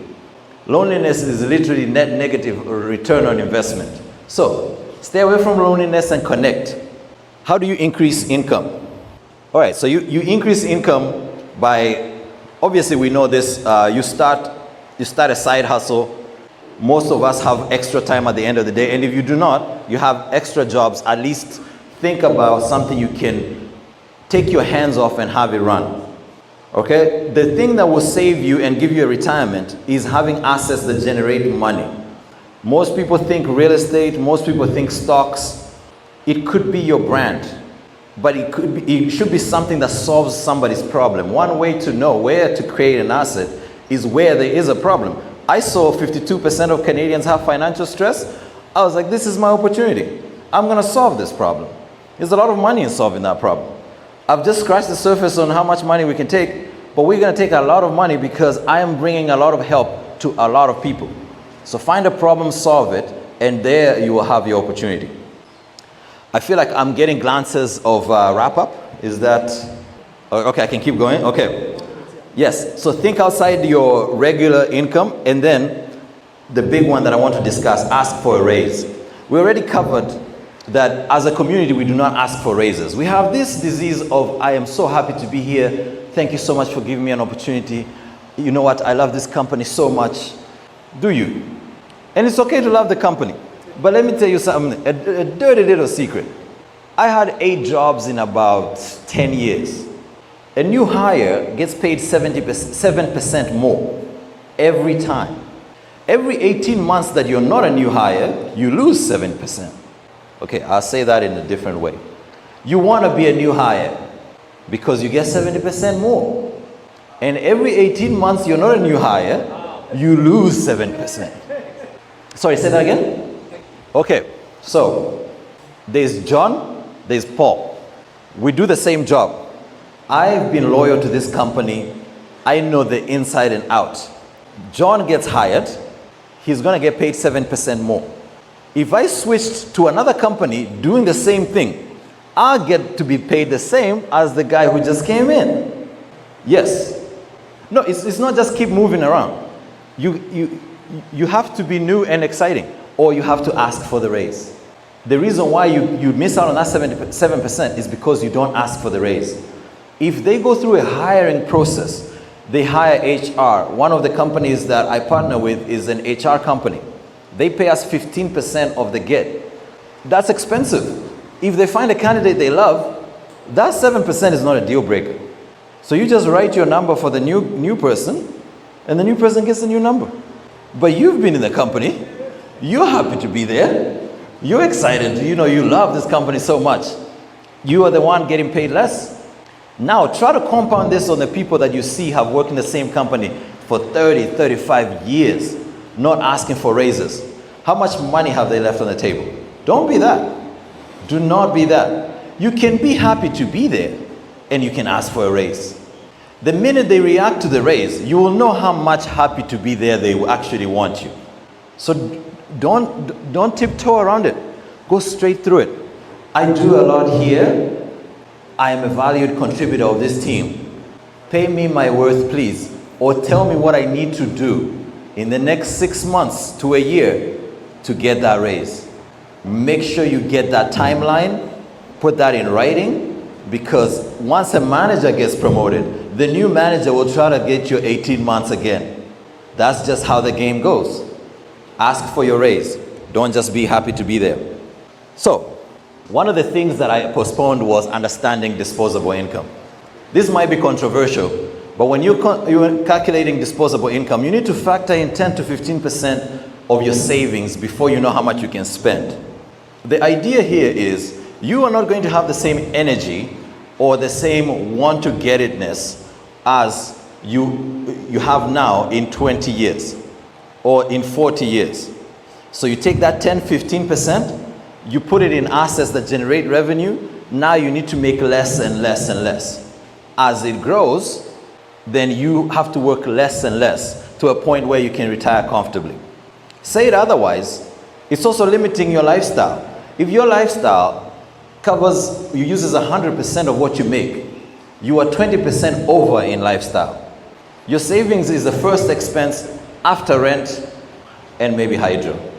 Loneliness is literally net negative return on investment. So stay away from loneliness and connect. How do you increase income? All right, so you increase income by, obviously we know this, you start a side hustle. Most of us have extra time at the end of the day, and if you do not, you have extra jobs. At least think about something you can take your hands off and have it run. Okay? The thing that will save you and give you a retirement is having assets that generate money. Most people think real estate, most people think stocks. It could be your brand, but it should be something that solves somebody's problem. One way to know where to create an asset is where there is a problem. I saw 52% of Canadians have financial stress. I was like, this is my opportunity. I'm going to solve this problem. There's a lot of money in solving that problem. I've just scratched the surface on how much money we can take, but we're going to take a lot of money because I am bringing a lot of help to a lot of people. So find a problem, solve it, and there you will have your opportunity. I feel like I'm getting glances of wrap up. Is that, okay, I can keep going? Okay. Yes, so think outside your regular income, and then the big one that I want to discuss, ask for a raise. We already covered that as a community, we do not ask for raises. We have this disease of, I am so happy to be here. Thank you so much for giving me an opportunity. You know what, I love this company so much. Do you? And it's okay to love the company. But let me tell you something, a dirty little secret. I had 8 jobs in about 10 years. A new hire gets paid 7% more every time. Every 18 months that you're not a new hire, you lose 7%. Okay, I'll say that in a different way. You want to be a new hire because you get 70% more. And every 18 months you're not a new hire, you lose 7%. Sorry, say that again? Okay, so there's John, there's Paul. We do the same job. I've been loyal to this company. I know the inside and out. John gets hired. He's going to get paid 7% more. If I switched to another company doing the same thing, I'll get to be paid the same as the guy who just came in. Yes. No, it's not just keep moving around. You have to be new and exciting, or you have to ask for the raise. The reason why you miss out on that 7% is because you don't ask for the raise. If they go through a hiring process, they hire HR. One of the companies that I partner with is an HR company. They pay us 15% of the get. That's expensive. If they find a candidate they love, that 7% is not a deal breaker. So you just write your number for the new person, and the new person gets a new number. But you've been in the company. You're happy to be there. You're excited. You know, you love this company so much. You are the one getting paid less. Now, try to compound this on the people that you see have worked in the same company for 30, 35 years, not asking for raises. How much money have they left on the table? Don't be that. Do not be that. You can be happy to be there, and you can ask for a raise. The minute they react to the raise, you will know how much happy to be there they actually want you. So don't tiptoe around it. Go straight through it. I do a lot here. I am a valued contributor of this team. Pay me my worth, please, or tell me what I need to do in the next 6 months to a year to get that raise. Make sure you get that timeline, put that in writing, because once a manager gets promoted, the new manager will try to get you 18 months again. That's just how the game goes. Ask for your raise. Don't just be happy to be there. So, one of the things that I postponed was understanding disposable income. This might be controversial, but when you're calculating disposable income, you need to factor in 10 to 15% of your savings before you know how much you can spend. The idea here is you are not going to have the same energy or the same want-to-get-itness as you have now in 20 years or in 40 years. So you take that 10, 15%, you put it in assets that generate revenue. Now you need to make less and less and less. As it grows, then you have to work less and less to a point where you can retire comfortably. Say it otherwise, it's also limiting your lifestyle. If your lifestyle uses 100% of what you make, you are 20% over in lifestyle. Your savings is the first expense after rent and maybe hydro.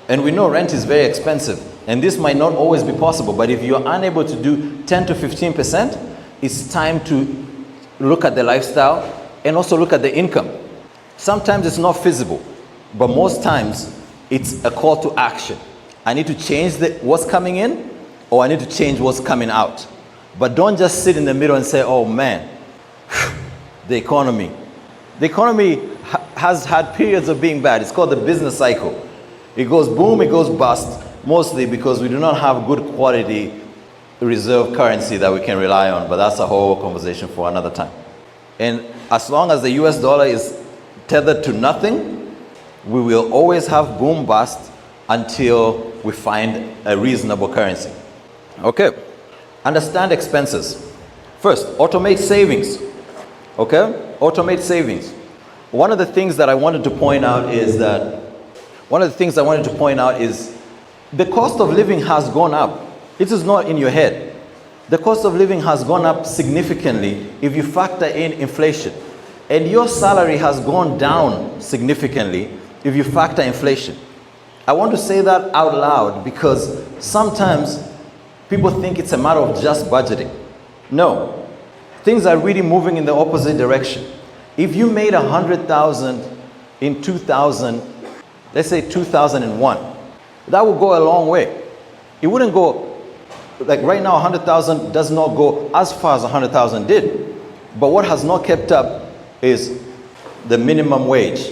And we know rent is very expensive, and this might not always be possible, but if you're unable to do 10 to 15%, it's time to look at the lifestyle and also look at the income. Sometimes it's not feasible, but most times it's a call to action. I need to change what's coming in, or I need to change what's coming out. But don't just sit in the middle and say, oh man, the economy. The economy has had periods of being bad. It's called the business cycle. It goes boom, it goes bust, mostly because we do not have good quality reserve currency that we can rely on, but that's a whole conversation for another time. And as long as the US dollar is tethered to nothing, we will always have boom bust until we find a reasonable currency. Okay, understand expenses. First, automate savings. Okay, automate savings. One of the things that I wanted to point out is the cost of living has gone up. It is not in your head. The cost of living has gone up significantly if you factor in inflation. And your salary has gone down significantly if you factor inflation. I want to say that out loud because sometimes people think it's a matter of just budgeting. No, things are really moving in the opposite direction. If you made 100,000 in 2000, let's say 2001, that would go a long way. It wouldn't go, like right now 100,000 does not go as far as 100,000 did. But what has not kept up is the minimum wage.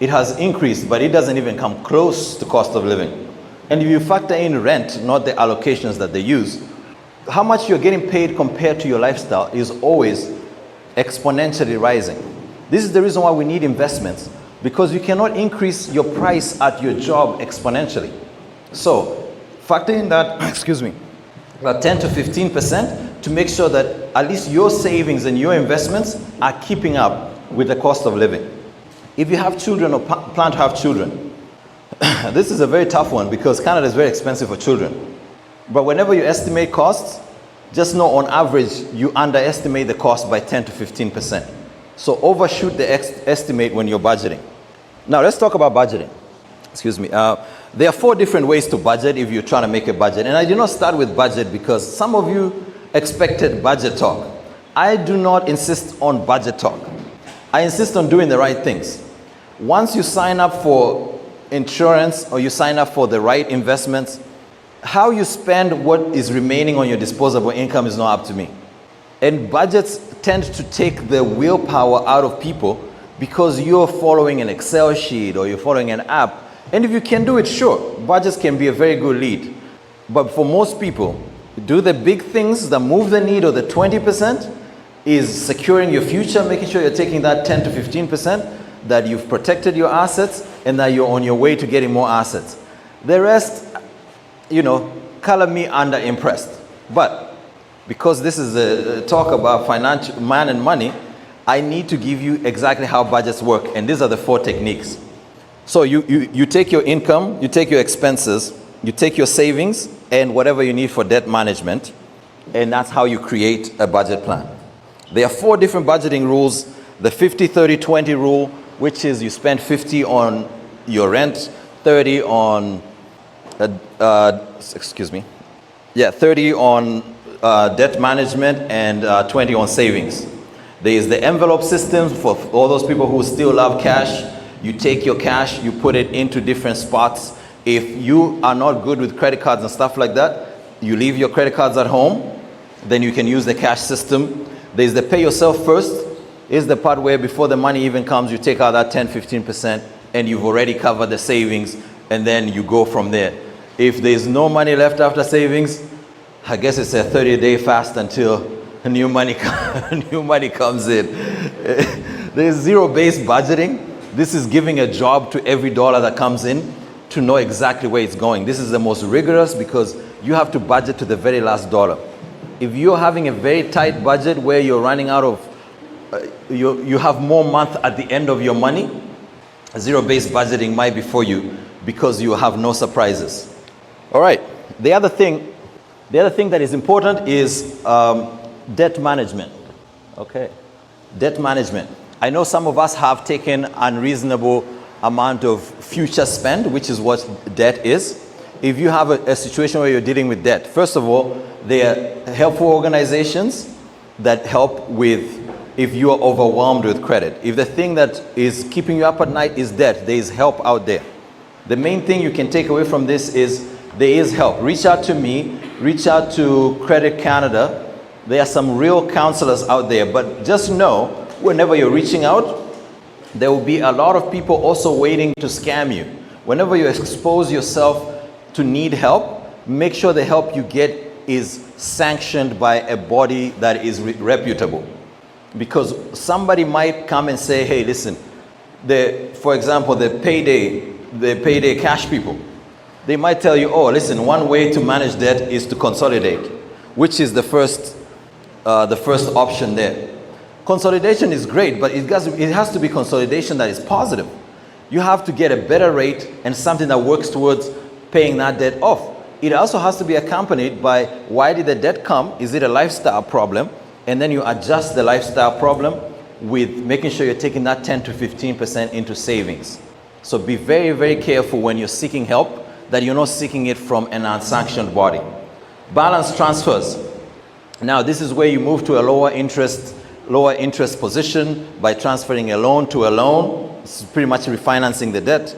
It has increased, but it doesn't even come close to cost of living. And if you factor in rent, not the allocations that they use, how much you're getting paid compared to your lifestyle is always exponentially rising. This is the reason why we need investments, because you cannot increase your price at your job exponentially. So factor in that, about 10 to 15% to make sure that at least your savings and your investments are keeping up with the cost of living. If you have children or plan to have children, this is a very tough one because Canada is very expensive for children. But whenever you estimate costs, just know on average you underestimate the cost by 10 to 15%. So overshoot the estimate when you're budgeting. Now let's talk about budgeting. There are 4 different ways to budget if you're trying to make a budget. And I do not start with budget because some of you expected budget talk. I do not insist on budget talk. I insist on doing the right things. Once you sign up for insurance or you sign up for the right investments, how you spend what is remaining on your disposable income is not up to me. And budgets tend to take the willpower out of people because you're following an Excel sheet or you're following an app. And if you can do it, sure, budgets can be a very good lead. But for most people, do the big things that move the needle, the 20%, is securing your future, making sure you're taking that 10 to 15%, that you've protected your assets, and that you're on your way to getting more assets. The rest, color me underimpressed. But because this is a talk about financial man and money, I need to give you exactly how budgets work, and these are the 4 techniques. So you take your income, you take your expenses, you take your savings, and whatever you need for debt management, and that's how you create a budget plan. There are 4 different budgeting rules. The 50-30-20 rule, which is you spend 50 on your rent, 30 on, 30 on debt management, and 20 on savings. There is the envelope system for all those people who still love cash. You take your cash, you put it into different spots. If you are not good with credit cards and stuff like that, you leave your credit cards at home, then you can use the cash system. There's the pay yourself first. Is the part where before the money even comes, you take out that 10-15% and you've already covered the savings, and then you go from there. If there's no money left after savings, I guess it's a 30-day fast until new money comes in. There's zero-based budgeting. This is giving a job to every dollar that comes in. to know exactly where it's going. This is the most rigorous because you have to budget to the very last dollar. If you're having a very tight budget where you're running out of, you have more month at the end of your money, zero-based budgeting might be for you because you have no surprises. All right, the other thing that is important is debt management. Okay, debt management. I know some of us have taken unreasonable amount of future spend, which is what debt is. If you have a situation where you're dealing with debt, first of all, there are helpful organizations that help with if you are overwhelmed with credit. If the thing that is keeping you up at night is debt, there is help out there. The main thing you can take away from this is there is help. Reach out to me, reach out to Credit Canada. There are some real counselors out there, but just know whenever you're reaching out, there will be a lot of people also waiting to scam you. Whenever you expose yourself to need help, make sure the help you get is sanctioned by a body that is reputable. Because somebody might come and say, hey, listen, for example, the payday cash people, they might tell you, oh, listen, one way to manage debt is to consolidate, which is the first option there. Consolidation is great, but it has to be consolidation that is positive. You have to get a better rate and something that works towards paying that debt off. It also has to be accompanied by why did the debt come? Is it a lifestyle problem? And then you adjust the lifestyle problem with making sure you're taking that 10 to 15% into savings. So be very, very careful when you're seeking help that you're not seeking it from an unsanctioned body. Balance transfers. Now this is where you move to a lower interest position by transferring a loan to a loan. This is pretty much refinancing the debt.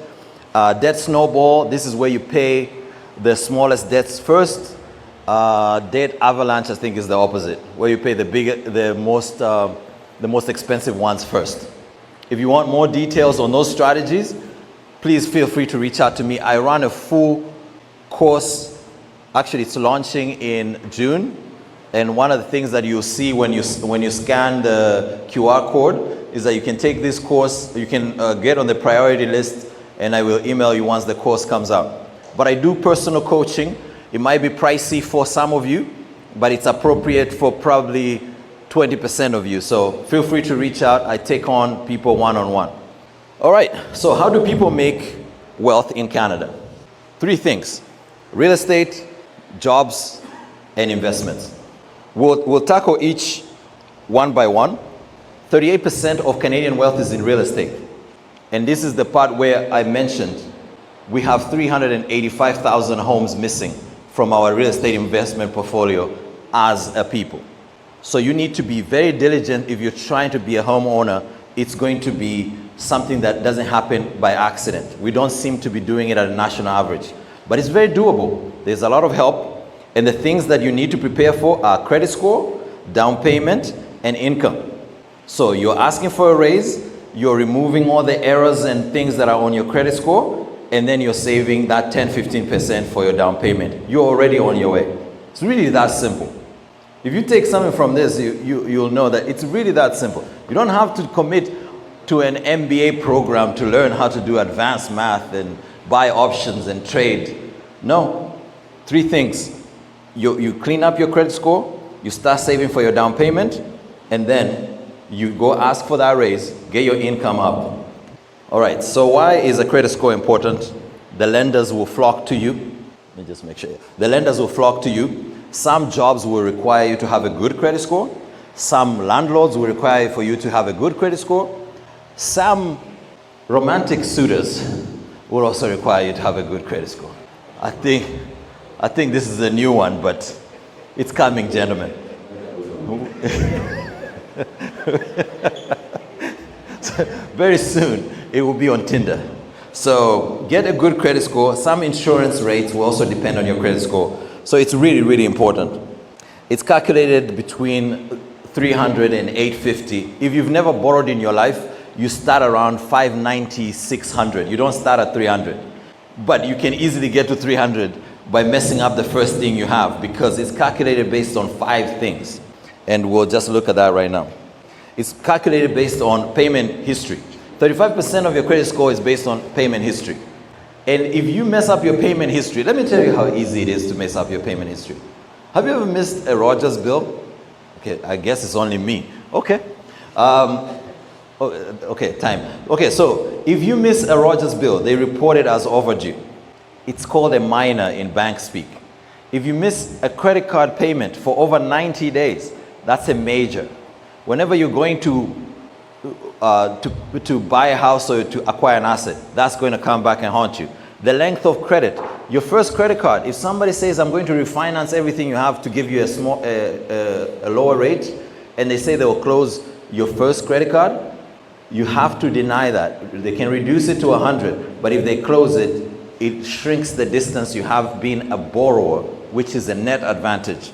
Debt snowball. This is where you pay the smallest debts first. Debt avalanche, I think, is the opposite, where you pay the most expensive ones first. If you want more details on those strategies, please feel free to reach out to me. I run a full course. Actually, it's launching in June. And one of the things that you'll see when you scan the QR code is that you can take this course, you can get on the priority list, and I will email you once the course comes out. But I do personal coaching. It might be pricey for some of you, but it's appropriate for probably 20% of you. So feel free to reach out. I take on people one-on-one. All right, so how do people make wealth in Canada? 3 things: real estate, jobs, and investments. We'll tackle each one by one. 38% of Canadian wealth is in real estate. And this is the part where I mentioned we have 385,000 homes missing from our real estate investment portfolio as a people. So you need to be very diligent if you're trying to be a homeowner. It's going to be something that doesn't happen by accident. We don't seem to be doing it at a national average, but it's very doable. There's a lot of help, and the things that you need to prepare for are credit score, down payment, and income. So you're asking for a raise, you're removing all the errors and things that are on your credit score, and then you're saving that 10-15% for your down payment. You're already on your way. It's really that simple. If you take something from this, you'll know that it's really that simple. You don't have to commit to an MBA program to learn how to do advanced math and buy options and trade. No. 3 things. You clean up your credit score, you start saving for your down payment, and then you go ask for that raise, get your income up. All right, so why is a credit score important? The lenders will flock to you. Let me just make sure. The lenders will flock to you. Some jobs will require you to have a good credit score. Some landlords will require for you to have a good credit score. Some romantic suitors will also require you to have a good credit score. I think this is a new one, but it's coming, gentlemen. So very soon, it will be on Tinder. So get a good credit score. Some insurance rates will also depend on your credit score. So it's really, really important. It's calculated between 300 and 850. If you've never borrowed in your life, you start around 590, 600. You don't start at 300. But you can easily get to 300 by messing up the first thing you have, because it's calculated based on 5 things. And we'll just look at that right now. It's calculated based on payment history. 35% of your credit score is based on payment history. And if you mess up your payment history, let me tell you how easy it is to mess up your payment history. Have you ever missed a Rogers bill? Okay, I guess it's only me. Okay. Okay, time. Okay, so if you miss a Rogers bill, they report it as overdue. It's called a minor in bank speak. If you miss a credit card payment for over 90 days, that's a major. Whenever you're going to buy a house or to acquire an asset, that's going to come back and haunt you. The length of credit. Your first credit card, if somebody says, I'm going to refinance everything you have to give you a lower rate, and they say they will close your first credit card, you have to deny that. They can reduce it to 100, but if they close it, it shrinks the distance you have been a borrower, which is a net advantage.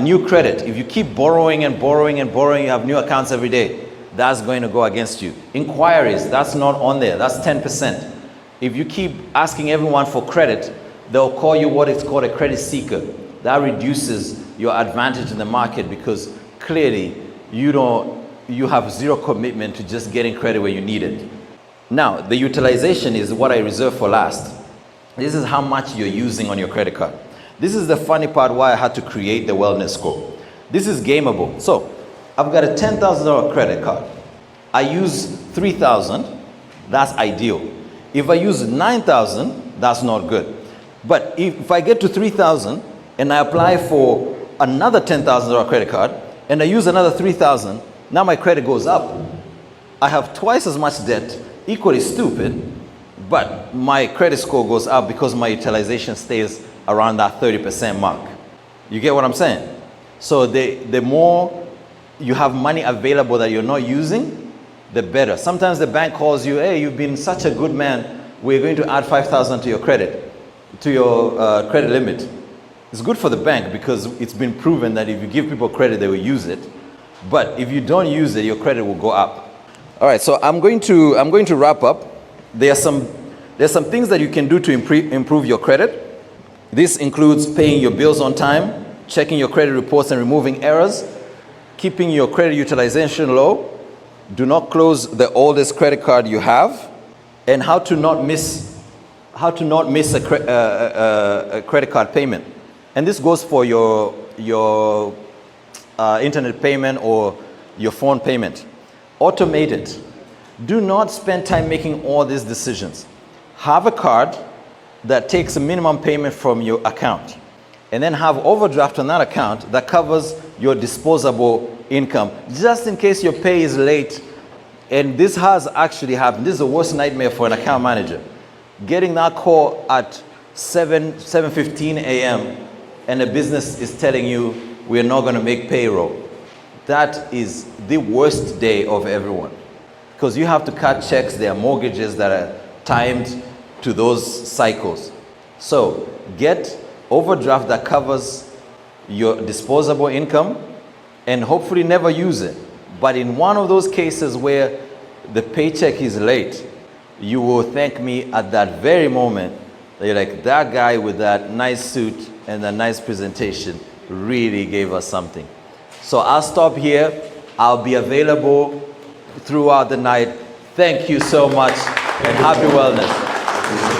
New credit, if you keep borrowing and borrowing and borrowing, you have new accounts every day, that's going to go against you. Inquiries, that's not on there, that's 10%. If you keep asking everyone for credit, they'll call you what is called a credit seeker. That reduces your advantage in the market because clearly you have zero commitment to just getting credit where you need it. Now, the utilization is what I reserve for last. This is how much you're using on your credit card. This is the funny part why I had to create the wellness score. This is gameable. So, I've got a $10,000 credit card. I use $3,000, that's ideal. If I use $9,000, that's not good. But if I get to $3,000 and I apply for another $10,000 credit card and I use another $3,000, now my credit goes up. I have twice as much debt, equally stupid, but my credit score goes up because my utilization stays around that 30% mark. You get what I'm saying? So the more you have money available that you're not using, the better. Sometimes the bank calls you, hey, you've been such a good man, we're going to add $5,000 to your credit, to your credit limit. It's good for the bank because it's been proven that if you give people credit, they will use it. But if you don't use it, your credit will go up. All right, so I'm going to wrap up. There's some things that you can do to improve your credit. This includes paying your bills on time, checking your credit reports and removing errors, keeping your credit utilization low, do not close the oldest credit card you have, and how to not miss a credit card payment. And this goes for your internet payment or your phone payment. Automate it. Do not spend time making all these decisions. Have a card that takes a minimum payment from your account, and then have overdraft on that account that covers your disposable income, just in case your pay is late. And this has actually happened. This is the worst nightmare for an account manager. Getting that call at 7:15 a.m. and a business is telling you, we're not going to make payroll. That is the worst day of everyone. Because you have to cut checks, there are mortgages that are timed to those cycles. So get overdraft that covers your disposable income and hopefully never use it. But in one of those cases where the paycheck is late, you will thank me at that very moment. You're like, that guy with that nice suit and that nice presentation really gave us something. So I'll stop here. I'll be available throughout the night. Thank you so much and happy wellness.